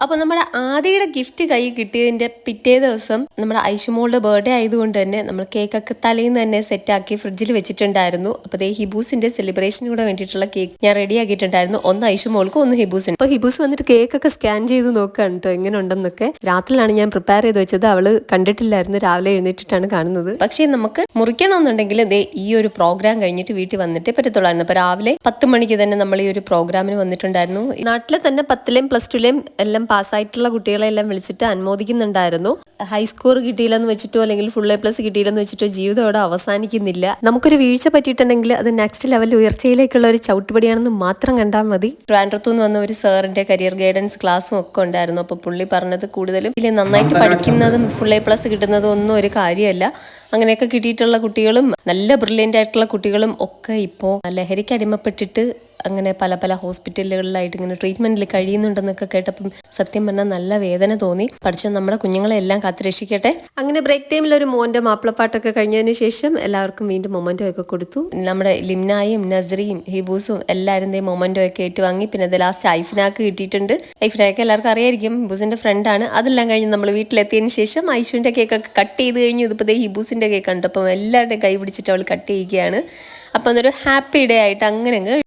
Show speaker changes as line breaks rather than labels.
അപ്പോൾ നമ്മുടെ ആദിയുടെ ഗിഫ്റ്റ് കൈ കിട്ടിയതിൻ്റെ പിറ്റേ ദിവസം നമ്മുടെ ഐഷുമോളുടെ ബർത്ത്ഡേ ആയതുകൊണ്ട് തന്നെ നമ്മൾ കേക്കൊക്കെ തലേന്ന് തന്നെ സെറ്റാക്കി ഫ്രിഡ്ജിൽ വെച്ചിട്ടുണ്ടായിരുന്നു. അപ്പോൾ ദേ ഹിബൂസിൻ്റെ സെലിബ്രേഷന് കൂടെ വേണ്ടിയിട്ടുള്ള കേക്ക് ഞാൻ റെഡി ആക്കിയിട്ടുണ്ടായിരുന്നു. ഒന്ന് ഐഷുമോൾക്കും ഒന്ന് ഹിബൂസിന്. അപ്പോൾ ഹിബൂസ് വന്നിട്ട് കേക്കൊക്കെ സ്കാൻ ചെയ്ത് നോക്കുകയാണ് കേട്ടോ എങ്ങനെ ഉണ്ടെന്നൊക്കെ. രാത്രിയിലാണ് ഞാൻ പ്രിപ്പയർ ചെയ്ത് വെച്ചത്. അവള് കണ്ടിട്ടില്ലായിരുന്നു, രാവിലെ എഴുന്നേറ്റിട്ടാണ് കാണുന്നത്. പക്ഷേ നമുക്ക് മുറിക്കണമെന്നുണ്ടെങ്കിൽ ദേ ഈ ഒരു പ്രോഗ്രാം കഴിഞ്ഞിട്ട് വീട്ടിൽ വന്നിട്ടേ പറ്റത്തുള്ളായിരുന്നു. അപ്പോൾ രാവിലെ 10 മണിക്ക് തന്നെ നമ്മൾ ഈ ഒരു പ്രോഗ്രാമിന് വന്നിട്ടുണ്ടായിരുന്നു. നാട്ടിലെ തന്നെ 10ലെയും +2ലെയും എല്ലാം പാസ്സായിട്ടുള്ള കുട്ടികളെ എല്ലാം വിളിച്ചിട്ട് അനുമോദിക്കുന്നുണ്ടായിരുന്നു. ഹൈസ്കോർ കിട്ടിയില്ലെന്ന് വെച്ചിട്ടോ അല്ലെങ്കിൽ ഫുൾ A+ കിട്ടിയില്ലെന്ന് വെച്ചിട്ടോ ജീവിതം അവിടെ അവസാനിക്കുന്നില്ല. നമുക്കൊരു വീഴ്ച പറ്റിയിട്ടുണ്ടെങ്കിൽ അത് നെക്സ്റ്റ് ലെവൽ ഉയർച്ചയിലേക്കുള്ള ഒരു ചവിട്ടുപടിയാണെന്ന് മാത്രം കണ്ടാൽ മതി. ട്രാൻഡ്രത്തു നിന്ന് വന്ന ഒരു സാറിന്റെ കരിയർ ഗൈഡൻസ് ക്ലാസ്സും ഒക്കെ ഉണ്ടായിരുന്നു. അപ്പോൾ പുള്ളി പറഞ്ഞത് കൂടുതലും ഇതിൽ നന്നായിട്ട് പഠിക്കുന്നതും ഫുൾ A+ കിട്ടുന്നതും ഒന്നും ഒരു കാര്യമല്ല. അങ്ങനെയൊക്കെ കിട്ടിയിട്ടുള്ള കുട്ടികളും നല്ല ബ്രില്യൻ്റ് ആയിട്ടുള്ള കുട്ടികളും ഒക്കെ ഇപ്പോൾ ലഹരിക്ക് അടിമപ്പെട്ടിട്ട് അങ്ങനെ പല പല ഹോസ്പിറ്റലുകളിലായിട്ട് ഇങ്ങനെ ട്രീറ്റ്മെന്റിൽ കഴിയുന്നുണ്ടെന്നൊക്കെ കേട്ടപ്പം സത്യം പറഞ്ഞാൽ നല്ല വേദന തോന്നി. പഠിച്ചോ നമ്മുടെ കുഞ്ഞുങ്ങളെ എല്ലാം കാത്തുരക്ഷിക്കട്ടെ. അങ്ങനെ ബ്രേക്ക് ടൈമിൽ ഒരു മോന്റെ മാപ്പിളപ്പാട്ടൊക്കെ കഴിഞ്ഞതിന് ശേഷം എല്ലാവർക്കും വീണ്ടും മൊമെന്റോ ഒക്കെ കൊടുത്തു. നമ്മുടെ ലിംനായും നസ്രിയും ഹിബൂസും എല്ലാവരും മൊമെന്റോ ഒക്കെ ഏറ്റുവാങ്ങി. പിന്നെ അത് ലാസ്റ്റ് ഐഫിനാക്ക് കിട്ടിയിട്ടുണ്ട്. ഐഫിനാക്ക് എല്ലാവർക്കും അറിയായിരിക്കും, ഹിബൂസിന്റെ ഫ്രണ്ടാണ്. അതെല്ലാം കഴിഞ്ഞ് നമ്മൾ വീട്ടിലെത്തിയതിന് ശേഷം ഐഷുവിന്റെ കേക്കൊക്കെ കട്ട് ചെയ്ത് കഴിഞ്ഞു. ഇതിപ്പോൾ ഹിബൂസിന്റെ കേക്ക് ഉണ്ട്. അപ്പം എല്ലാവരുടെയും കൈ പിടിച്ചിട്ട് അവൾ കട്ട് ചെയ്യുകയാണ്. അപ്പം അതൊരു ഹാപ്പി ഡേ ആയിട്ട് അങ്ങനെ